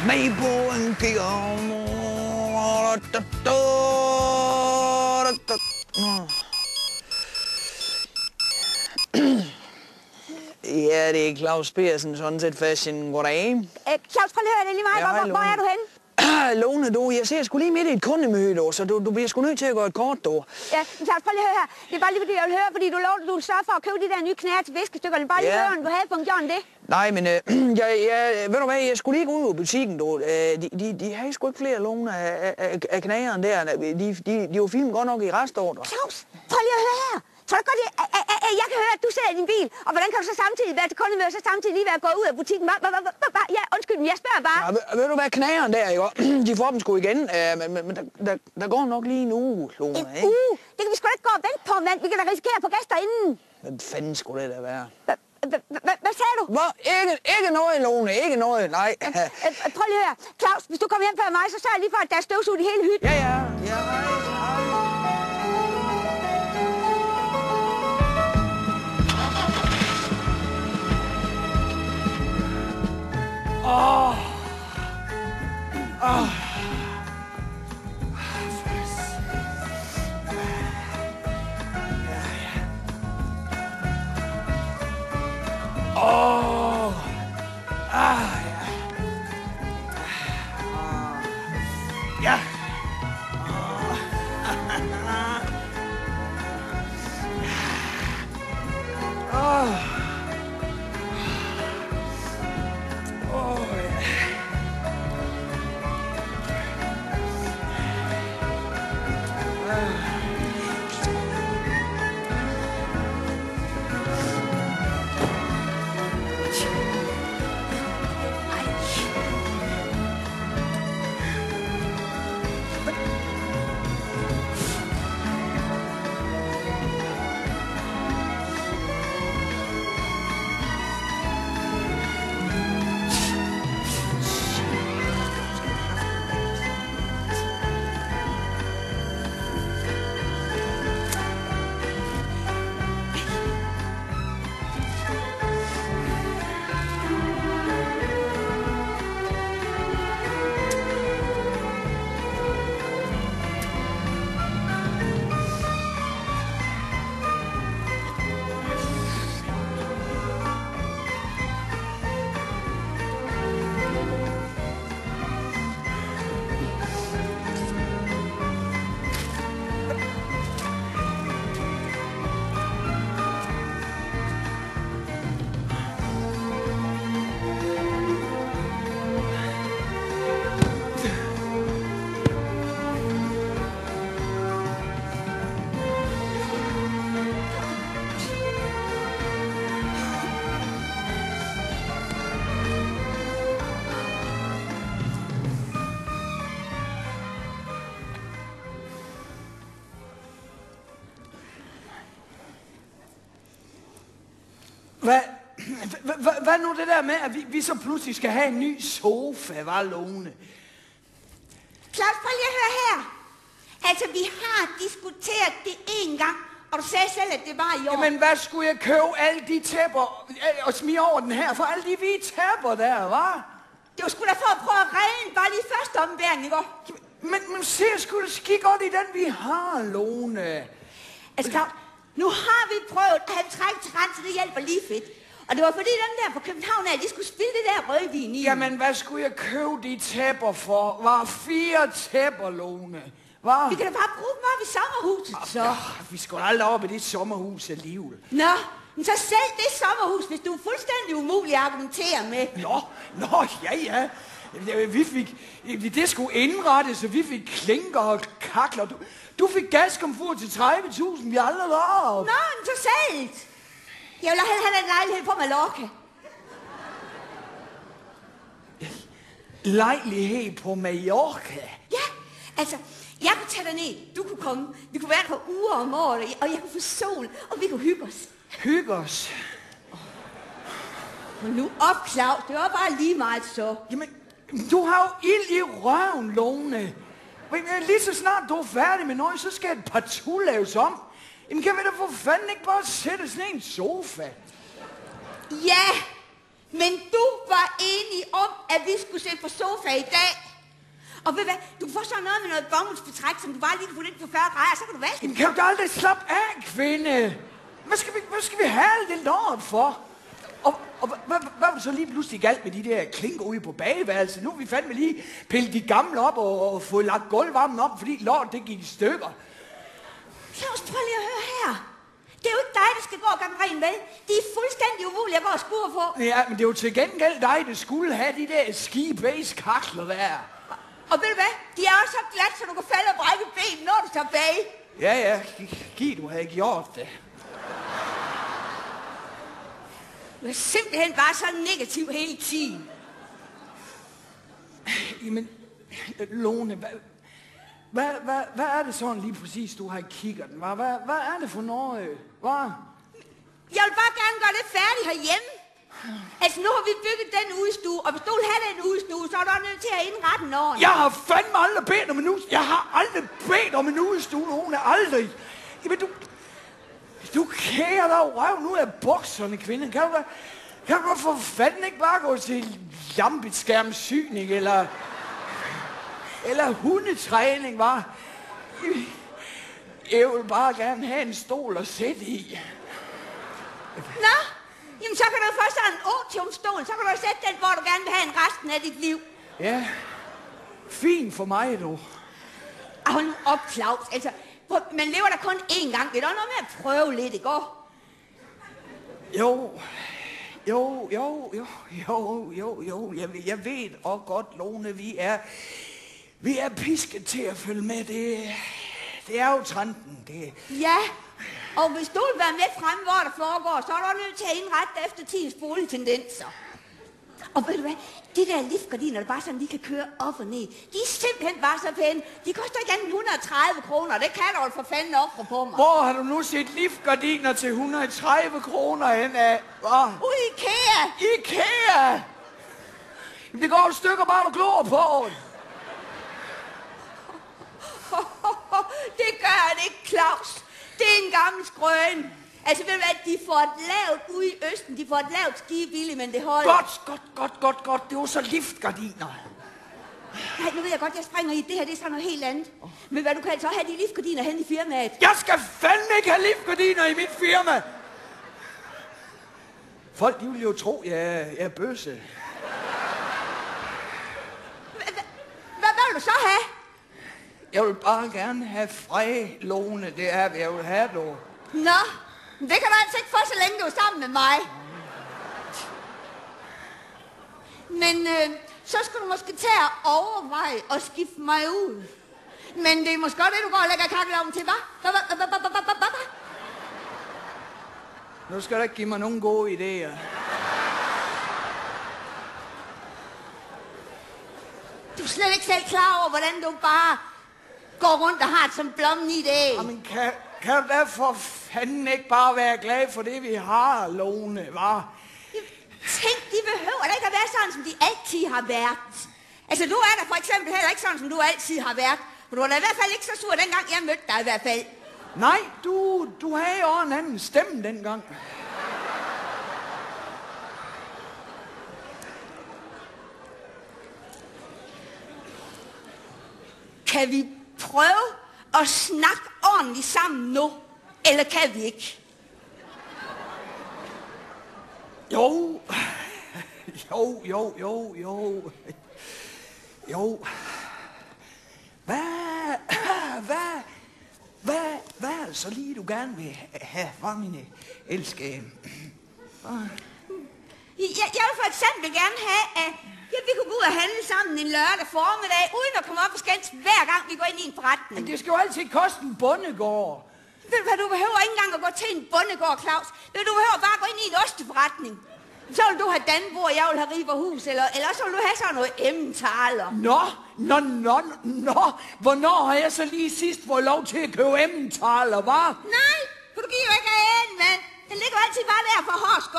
Mabel and Guillaume. Ja, det er Claus Persen, sådan set fashion. Goddag. Claus, prøv lige at høre det lige meget. Hvor er du henne? Lone, jeg ser sgu lige midt i et kundemøde, så du bliver sgu nødt til at gå et kort, du. Ja, Claus, prøv lige at høre her. Det er bare lige fordi, jeg vil høre, fordi du lovede, du ville sørge for at købe de der nye knæer til viskestykkerne. Bare lige høre, om du havde gjort det. Nej, men ved du hvad, jeg skulle lige gå ud af butikken, du. De har sgu ikke flere Lone af knæerne der. De var filmet godt nok i restordre. Claus, prøv lige at høre her. Tror du godt, jeg kan høre, at du sidder i din bil, og hvordan kan du så samtidig være til kundemøde, og så samtidig lige være gået ud af butikken? Ja, undskyld, men jeg spørger bare. Ja, ved du hvad, knæerne der, ikke? De får dem sgu igen, men der går nok lige en uge, Lone, ikke? En uge? Det kan vi sgu da ikke gå og vente på, mand. Vi kan da risikere at få gæster inden. Hvad fanden skulle det da være? Hvad sagde du? Ikke noget, Lone, ikke noget, nej. Prøv lige at høre. Claus, hvis du kommer hjem før mig, så sørg lige for, at der er støvsug i hele hytten. Ja, hej. Hvad nu det der med, at vi så pludselig skal have en ny sofa, var Lone? Claus, prøv lige at høre her. Altså, vi har diskuteret det en gang, og du sagde selv, at det var i år. Jamen, hvad skulle jeg købe alle de tæpper og smide over den her, for alle de hvide tæpper der, var? Det var sgu da for at prøve at redde bare lige første ombæring, ikke? Men se, skulle det ske godt i den, vi har, Lone. Altså, Claus, nu har vi prøvet at have træk til rens, det hjælper lige fedt. Og det var fordi dem der på København af, de skulle spille det der rødvin i. Jamen, hvad skulle jeg købe de tæpper for? Var 4 tæpper, Lone. Var? Vi kan da bare bruge dem op i sommerhuset, så. Ja, vi skal aldrig op i det sommerhus alligevel. Nå, men så selv det sommerhus, hvis du er fuldstændig umulig at argumentere med. Nå, ja. Det skulle indrettes, så vi fik klinker og kakler. Du fik gaskomfur til 30.000, vi aldrig var op. Nå, men så selv. Jeg vil have en lejlighed på Mallorca. Lejlighed på Mallorca? Ja, altså, jeg kunne tage dig ned, du kunne komme, vi kunne være der for uger om året, og jeg kunne få sol, og vi kunne hygge os. Hygge os? Og nu op, Claus, det var bare lige meget så. Jamen, du har jo ild i røven, Lone. Lige så snart du er færdig med noget, så skal et partout laves om. Jamen, kan vi da for fanden ikke bare sætte sådan en sofa? Ja, men du var at vi skulle se på sofa i dag. Og ved hvad, du får sådan noget med noget bomuldsbetræk, som du bare lige kan putte ind på 40 grader, så kan du vaske. Jamen, kan du da aldrig slappe af, kvinde? Hvad skal vi have alt det lort for? Og hvad var det så lige pludselig galt med de der klinker ude på bageværelset? Nu er vi fandme lige pillet de gamle op og fået lagt gulvvarmen op, fordi lort det gik i stykker. Claus, prøv lige at høre her. Det er jo ikke dig, der skal gå og gøre den ren, vel? Det er fuldstændig umuligt at gå og skure på. Ja, men det er jo til gengæld dig, der skulle have de der ski-base-kakler der. Og ved du hvad? De er også så glat, så du kan falde og brække ben, når du tager bag. Ja, Giv, du havde gjort det. Du er simpelthen bare så negativ hele tiden. Jamen, Lone, hvad er det sådan lige præcis, du har kigget den? Hvad er det for noget? Hvad? Jeg vil bare gerne gøre det færdigt herhjemme. Altså, nu har vi bygget den udstue, og hvis du vil have den udstue, så er du nødt til at indrette den ordentligt. Jeg har fandme aldrig bedt om en udstue. Jeg har aldrig bedt om en udstue, Lone. Aldrig. Jamen, du kærer dig røv nu af bukserne, kvinde. Kan du for fanden ikke bare gå til lampeskærmsyning eller hundetræning, hva'? Jeg vil bare gerne have en stol at sætte i. Nå, jamen så kan du få sådan en otiumstol, så kan du sætte den, hvor du gerne vil have en resten af dit liv. Ja, fint for mig, du. Hold nu op, Claus. Altså, man lever der kun én gang. Det er noget med at prøve lidt, ikke? Jo. Jeg ved også godt, Lone, vi er pisket til at følge med. Det er jo trenden, det. Ja, og hvis du vil være med frem, hvor der foregår, så er du nødt til at indrette dig efter tidens boligtendenser. Og ved du hvad, de der liftgardiner, der bare sådan lige kan køre op og ned, de er simpelthen bare så pæne. De koster ikke andet 130 kroner, det kan du jo for fanden ofre på mig. Hvor har du nu set liftgardiner til 130 kroner hen af? Ude i IKEA. IKEA! Det går et stykke, bare du glor på. Det gør det ikke, Claus. Det er en gammel skrøn. Altså, ved du hvad, de får et lavt ude i Østen, de får et lavt skibilligt, men det holder. Godt. Det var så liftgardiner. Nej, nu ved jeg godt, jeg springer i. Det her, det er sådan noget helt andet. Men hvad, du kan så have de liftgardiner hen i firmaet. Jeg skal fandme ikke have liftgardiner i mit firma. Folk, de vil jo tro, jeg er bøsse. Hvad vil du så have? Jeg vil bare gerne have fred, Lone. Det er, hvad jeg vil have, du. Nå, det kan du altså ikke få, så længe du er sammen med mig. Men så skal du måske tage at overveje og skifte mig ud. Men det er måske godt, det du går og lægger kakkelovnen til, hva'? Nu skal du ikke give mig nogen gode idéer. Du er slet ikke selv klar over, hvordan du bare går rundt og har et som blommen i det. Jamen, kan du da for fanden ikke bare være glad for det, vi har, Lone, hva'? Tænk, de behøver da ikke at være sådan, som de altid har været. Altså, du er da for eksempel heller ikke sådan, som du altid har været. For du var da i hvert fald ikke så sur, dengang jeg mødte dig i hvert fald. Nej, du havde jo en anden stemme dengang. Kan vi prøve at snakke ordentligt sammen nu, eller kan vi ikke? Jo. Hvad er det så lige, du gerne vil have, mine elskede? Jeg vil for eksempel gerne have, at vi kunne gå ud og handle sammen en lørdag formiddag, uden at komme op og skændes hver gang vi går ind i en forretning. Men det skal jo altid koste en bondegård. Ved du hvad, du behøver ikke engang at gå til en bondegård, Claus. Du behøver bare at gå ind i en osteforretning. Så vil du have Danbo, og jeg vil have Riberhus, eller så vil du have sådan noget Emmentaler. Nå. Hvornår har jeg så lige sidst fået lov til at købe Emmentaler, hva'? Nej, for du giver jo ikke af en, mand. Den ligger jo altid bare der for hårsk